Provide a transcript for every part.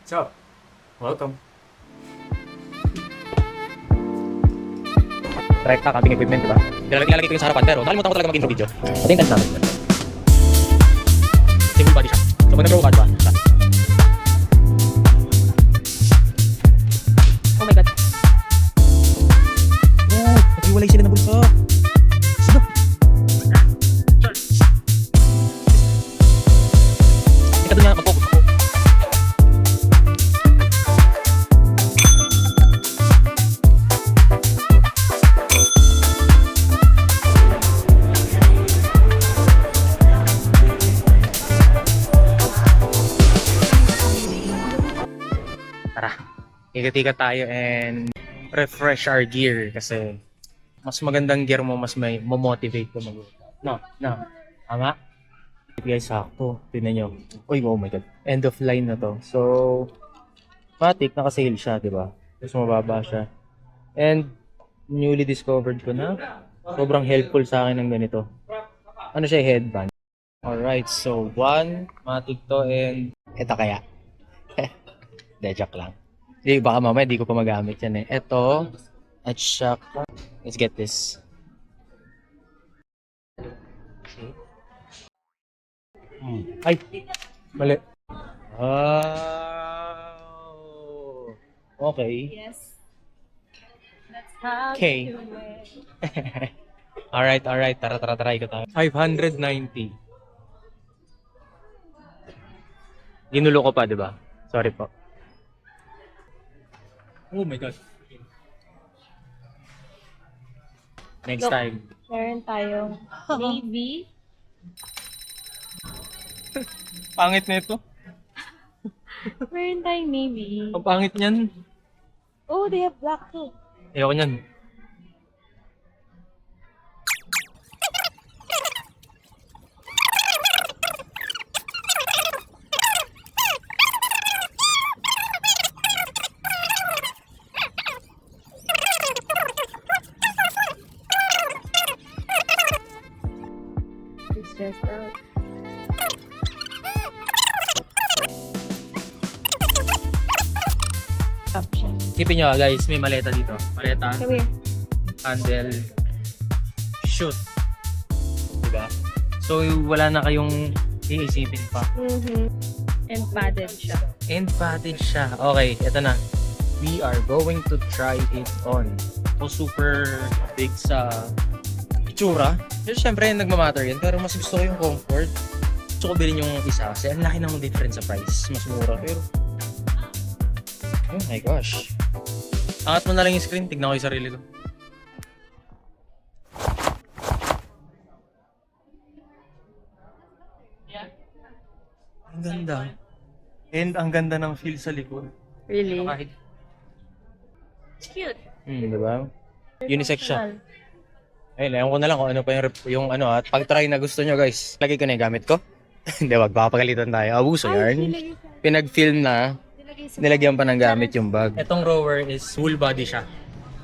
So, welcome. Rekta camping equipment, diba? Ilalagay ko yung sa harapan, pero nakalimutan ko talaga mag-intro video. Ito yung tent namin. Single body siya. So, pag nag-row ka, diba? Oh my god. Oh, nag-iwalay sila ng bulsa. Sino? Teka doon nga, mag-focus ako. Tara, ikat-ikat tayo and refresh our gear kasi mas magandang gear mo, mas may motivate ko mag-workout. No. Tama? Guys, sakto. Tignan nyo. Uy, oh my god. End of line na to. So, matik, naka-sale siya, di ba? Mas mababa siya. And, newly discovered ko na sobrang helpful sa akin ng ganito. Ano siya, headband. Alright, so one, matik to and ito kaya. De, joke lang. Di, baka mamaya di ko pa magamit yan eh. Ito, at saka, let's get this. See? Ay! Mali. Oh! Okay. Yes. That's how Okay. you do it. Alright. Tara, ikot tayo. 590. Ginulo ko pa, di ba? Sorry po. Oh my god. Next Look. time. Meron tayong navy. Pangit na ito. Meron tayong navy. Ang pangit niyan. Oh, they have black too. Ayoko niyan. It's just out. Option. Isipin nyo guys, may maleta dito. Maleta, Come here. handle, shoot. Diba? So wala na kayong iisipin pa. And padded siya. And padded siya. Okay, eto na. We are going to try it on. So super big sa itsura. Pero syempre nagmamatter yan. Pero mas gusto ko yung comfort. Gusto ko bilhin yung isa kasi ang laki ng difference sa price. Mas mura. Pero oh my gosh. Angat mo na lang yung screen. Tignan ko yung sarili ko. Ang ganda. And ang ganda ng feel sa likod. Really? Kahit It's cute. diba? Unisex siya. Ayun, ewan ko na lang kung ano pa yung ano at pag-try na gusto nyo guys. Lagay ko na yung gamit ko. Hindi, wag baka pagalitan tayo. Abuso yarn. Pinag-film na, nilagyan pa ng gamit yung bag. Itong rower is full body siya.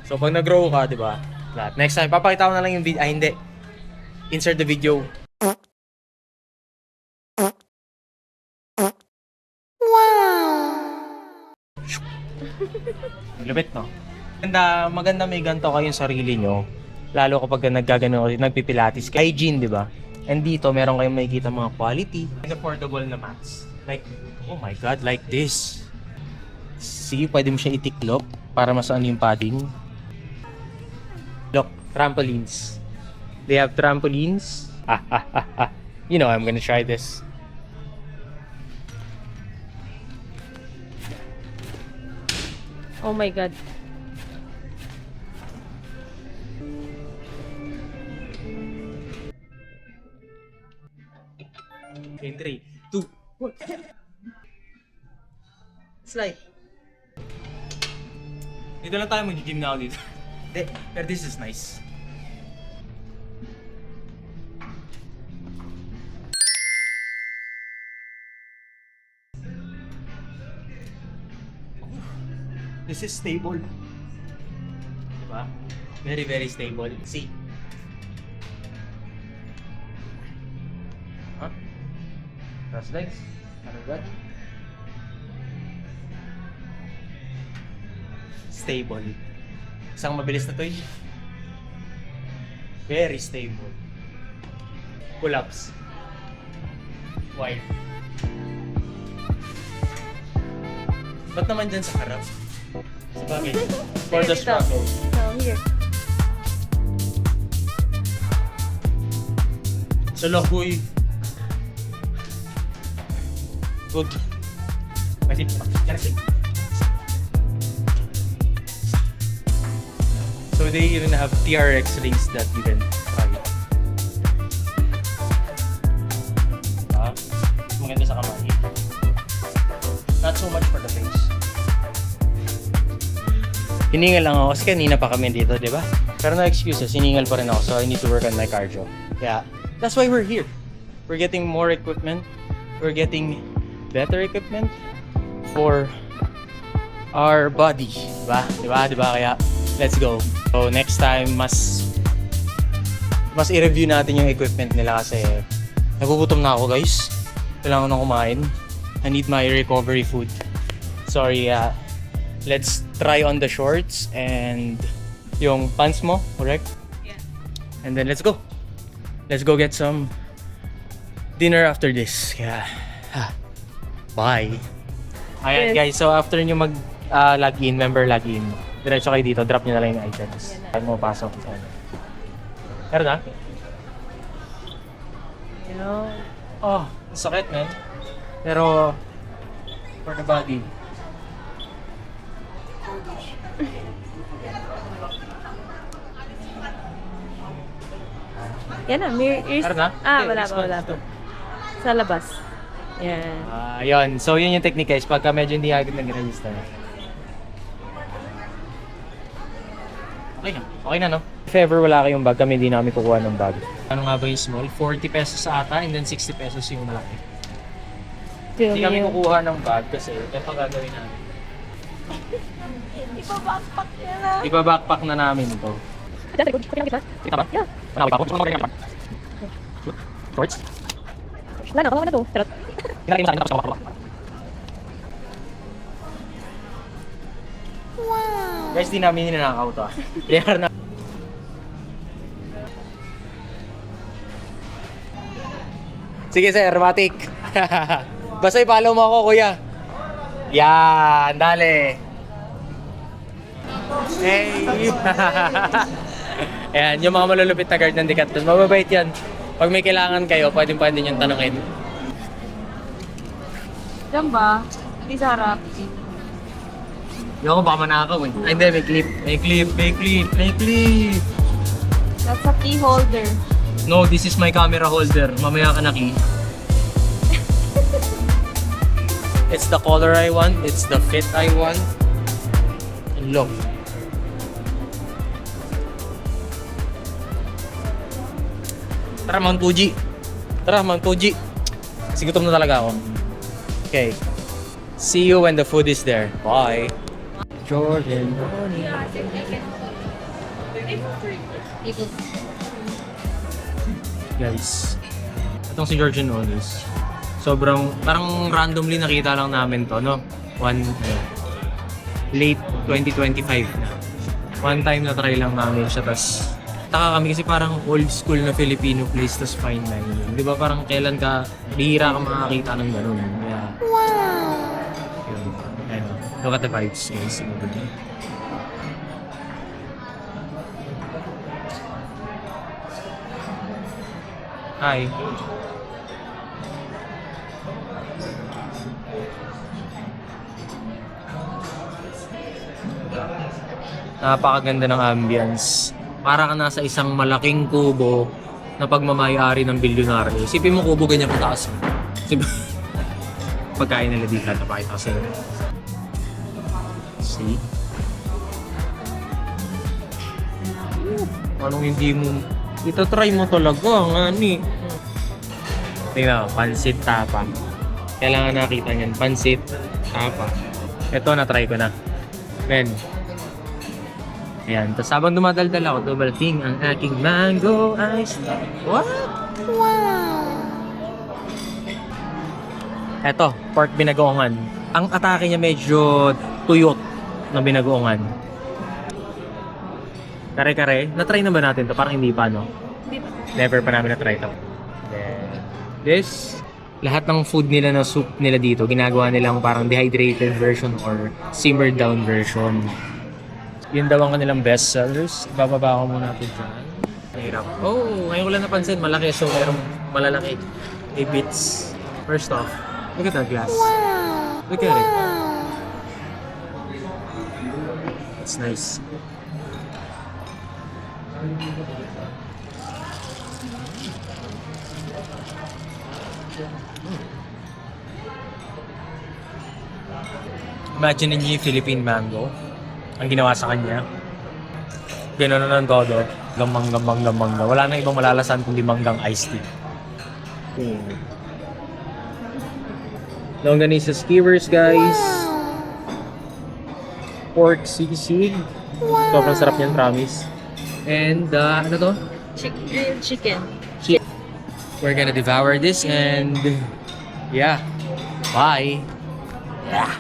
So pag nag-row ka, diba? Lahat. Next time, papakita ko na lang yung video. Ay, hindi. Insert the video. Lupit, no? Maganda may ganito kayong sarili nyo. Lalo kapag naggagano, nagpipilates. Hygiene, di ba? And dito, meron kayong makikita mga quality. And affordable na mats. Like, oh my god, like this. See, pwede mo siya itiklop para masaan yung padding. Look, trampolines. They have trampolines. You know, I'm gonna try this. Oh my god. In 3, 2, 1. Slide. Dito lang tayo mag-gym na ako dito. Pero this is nice. This is stable. Diba? Very, very stable. See? Huh? Cross legs. Ano ba? stable. Isang mabilis na toy. Very stable. Pull-ups. Wide. Ba't naman dyan sa harap? Sabagay. For the struggle. No, here. Sa lagoy. Good. Pwede pa. So they even have TRX rings that you can try. Maganda sa kamay. Not so much for the face. Hiningal lang ako kasi kanina pa kami dito, di ba? Pero no excuses, hiningal pa rin ako, so I need to work on my cardio. Yeah, that's why we're here. We're getting more equipment. We're getting better equipment for our body. Diba? Diba? Diba? Kaya, let's go. So next time, mas i-review natin yung equipment nila kasi nagugutom na ako, guys. Kailangan ko na kumain. I need my recovery food. Sorry, let's try on the shorts and yung pants mo, correct? Yeah. And then let's go. Let's go get some dinner after this. Yeah. Bye. Ayan guys, so after nyo mag login, member login, diretso kayo dito, drop nyo na lang yung items. Kaya mo pasok. Pero na? You know, Oh, sakit man. Pero for the body. yan na, mirror. Meron na? Wala pa. Sa labas. Yan. Yun. So, yun yung technique guys. Pagka medyo hindi agad nag-register. Okay na, no? If ever wala kayong bag, kami hindi namin kukuha ng bag. Ano nga ba yung small? 40 pesos sa ata and then 60 pesos yung malaki. Hindi kami kukuha ng bag kasi ito gagawin namin. Ipa-backpack niya na. Iba-backpack na namin ito. Kita ba? Yeah. Wala ba? Kung ano shorts? Wala na, kawawa na to. Charot. Hinalagay mo sa akin tapos ako. Guys, di namin ninanakaw to. They are na. Sige sir, matik. Basta i-follow mo ako, kuya. Yan, dali. Hey! Ayan, yung mga malulupit na guard ng Decathlon, mababait yan. Pag may kailangan kayo, pwede nyo tanungin. Diyan ba? Hindi sa harap. Hindi ako baka manakaw eh. Ay, hindi, may clip. That's a key holder. No, this is my camera holder. Mamaya ka na key. It's the color I want. It's the fit I want. And look. Tara, Mount Fuji. Kasi gutom na talaga ako. Okay. See you when the food is there. Bye. Jordan. Guys, itong si Jordan Onis. Sobrang, parang randomly nakita lang namin to, no? Late 2025 na. One time na try lang namin siya, tas taka kami kasi parang old school na Filipino place, tas fine dining. Di ba parang kailan ka, bihira ka makakita ng ganun. Kaya, wow! Yun. Ayun. Look at the vibes, guys. Hi. Napakaganda ng ambience. Para ka nasa isang malaking kubo na pagmamayari ng bilyonaryo. Isipin mo kubo ganyan kataas. Pagkain nila dito, napakita ko sa'yo. See? Anong hindi mo... Ito try mo talaga, nga ni. Tingnan mo, pansit tapa. Kailangan nakita niyan, pansit tapa. Ito, na-try ko na. Men. Ayan, tapos habang dumadaldal ako, dumating ang aking mango ice. What? Wow! Eto, pork binagoongan. Ang atake niya medyo tuyot na binagoongan. Kare-kare. Na-try na ba natin to? Parang hindi pa, no? Hindi pa. Never pa namin na-try to. Then, this, lahat ng food nila na soup nila dito, ginagawa nilang parang dehydrated version or simmered down version. Yun daw ang kanilang best sellers. Bababa ko muna ito dyan. Hirap. Oh, ngayon ko lang napansin, malaki. So, merong malalaki. A bits. First off, look at that glass. Wow! Look at it. It's nice. Imagine niyo yung Philippine mango. Ang ginawa sa kanya. Gano'n na ng todo. Gamang. Wala na ibang malalasan kundi manggang iced tea. Longganisa skewers, guys. Pork sisig. Sobrang sarap niyan, promise. And, ano to? Grilled chicken. We're gonna devour this and yeah, bye. Yeah.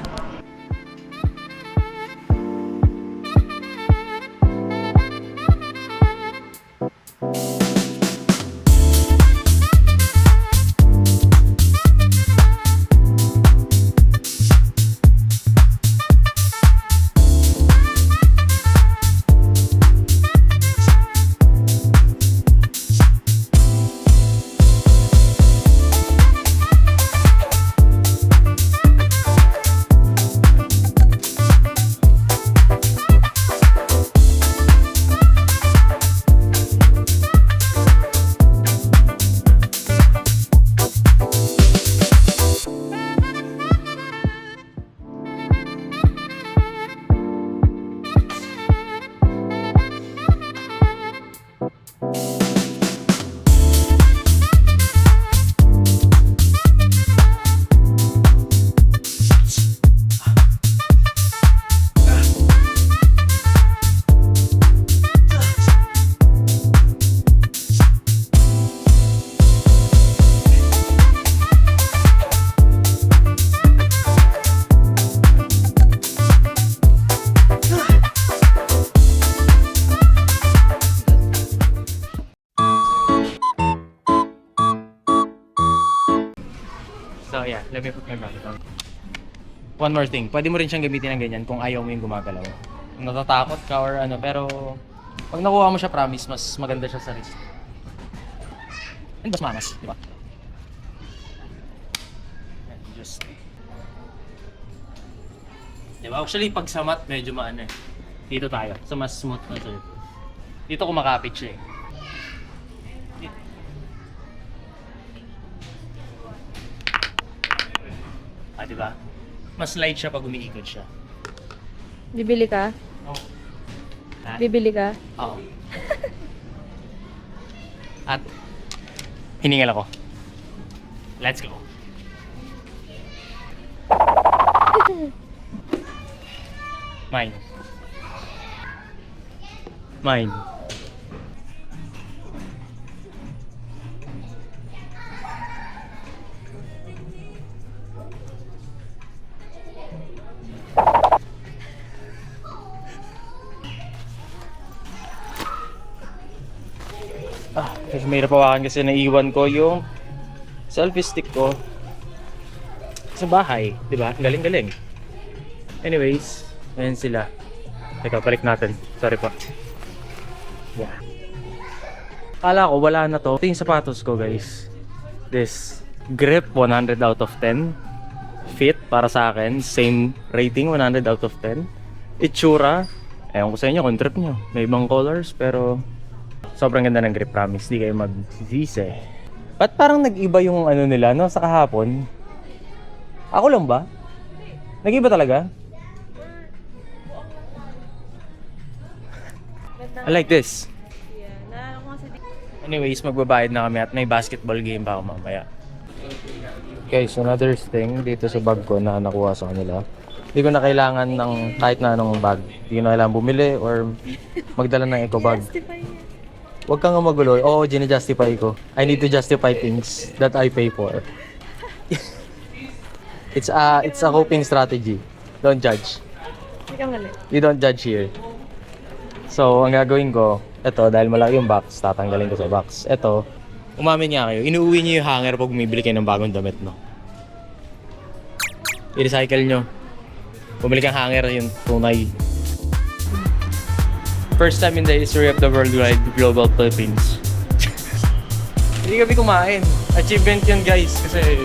So yeah, let me put my back down. One more thing, pwede mo rin siyang gamitin ng ganyan kung ayaw mo yung gumagalaw. Kung natatakot ka or ano, pero pag nakuha mo siya, promise, mas maganda siya sa wrist. And mas manas, di ba? And just... Di ba? Actually, pag sa mat, medyo maano eh. Dito tayo, sa mas smooth na to. Dito kumakapit siya eh. Ah, di ba? Mas light siya pag umiikot siya. Bibili ka? Oh. Ha? Bibili ka? Oo. At hiningal ako. Let's go. Mine. Mine. Kasi mahirap hawakan kasi naiwan ko yung selfie stick ko sa bahay, di ba? Galing-galing. Anyways, ayan sila. Teka, balik natin. Sorry po. Yeah. Kala ko wala na to. Ito yung sapatos ko, guys. This grip 100 out of 10. Fit para sa akin, same rating 100 out of 10. Itsura, ewan ko sa inyo kung trip nyo. May ibang colors pero sobrang ganda ng grip, promise. Di kayo mag-zise. Ba't parang nag-iba yung ano nila, no? Sa kahapon? Ako lang ba? Nag-iba talaga? I like this. Yeah, naalala ko kasi Anyways, magbabayad na kami at may basketball game pa ako mamaya. Guys, another thing dito sa bag ko na nakuha sa kanila. Hindi ko na kailangan ng kahit na anong bag. Hindi ko na kailangan bumili or magdala ng eco bag. justify niya. Huwag kang magulo. Oo, gina-justify ko. I need to justify things that I pay for. It's a coping strategy. Don't judge. Hindi ka mali. You don't judge here. So, ang gagawin ko, ito, dahil malaki yung box, tatanggalin ko sa box. Ito, umamin nga kayo, inuuwi niyo yung hanger pag bumibili kayo ng bagong damit, no? I-recycle nyo. Bumili kang hanger, yung tunay. First time in the history of the worldwide global Philippines. Hindi kami kumain. Achievement yun, guys, kasi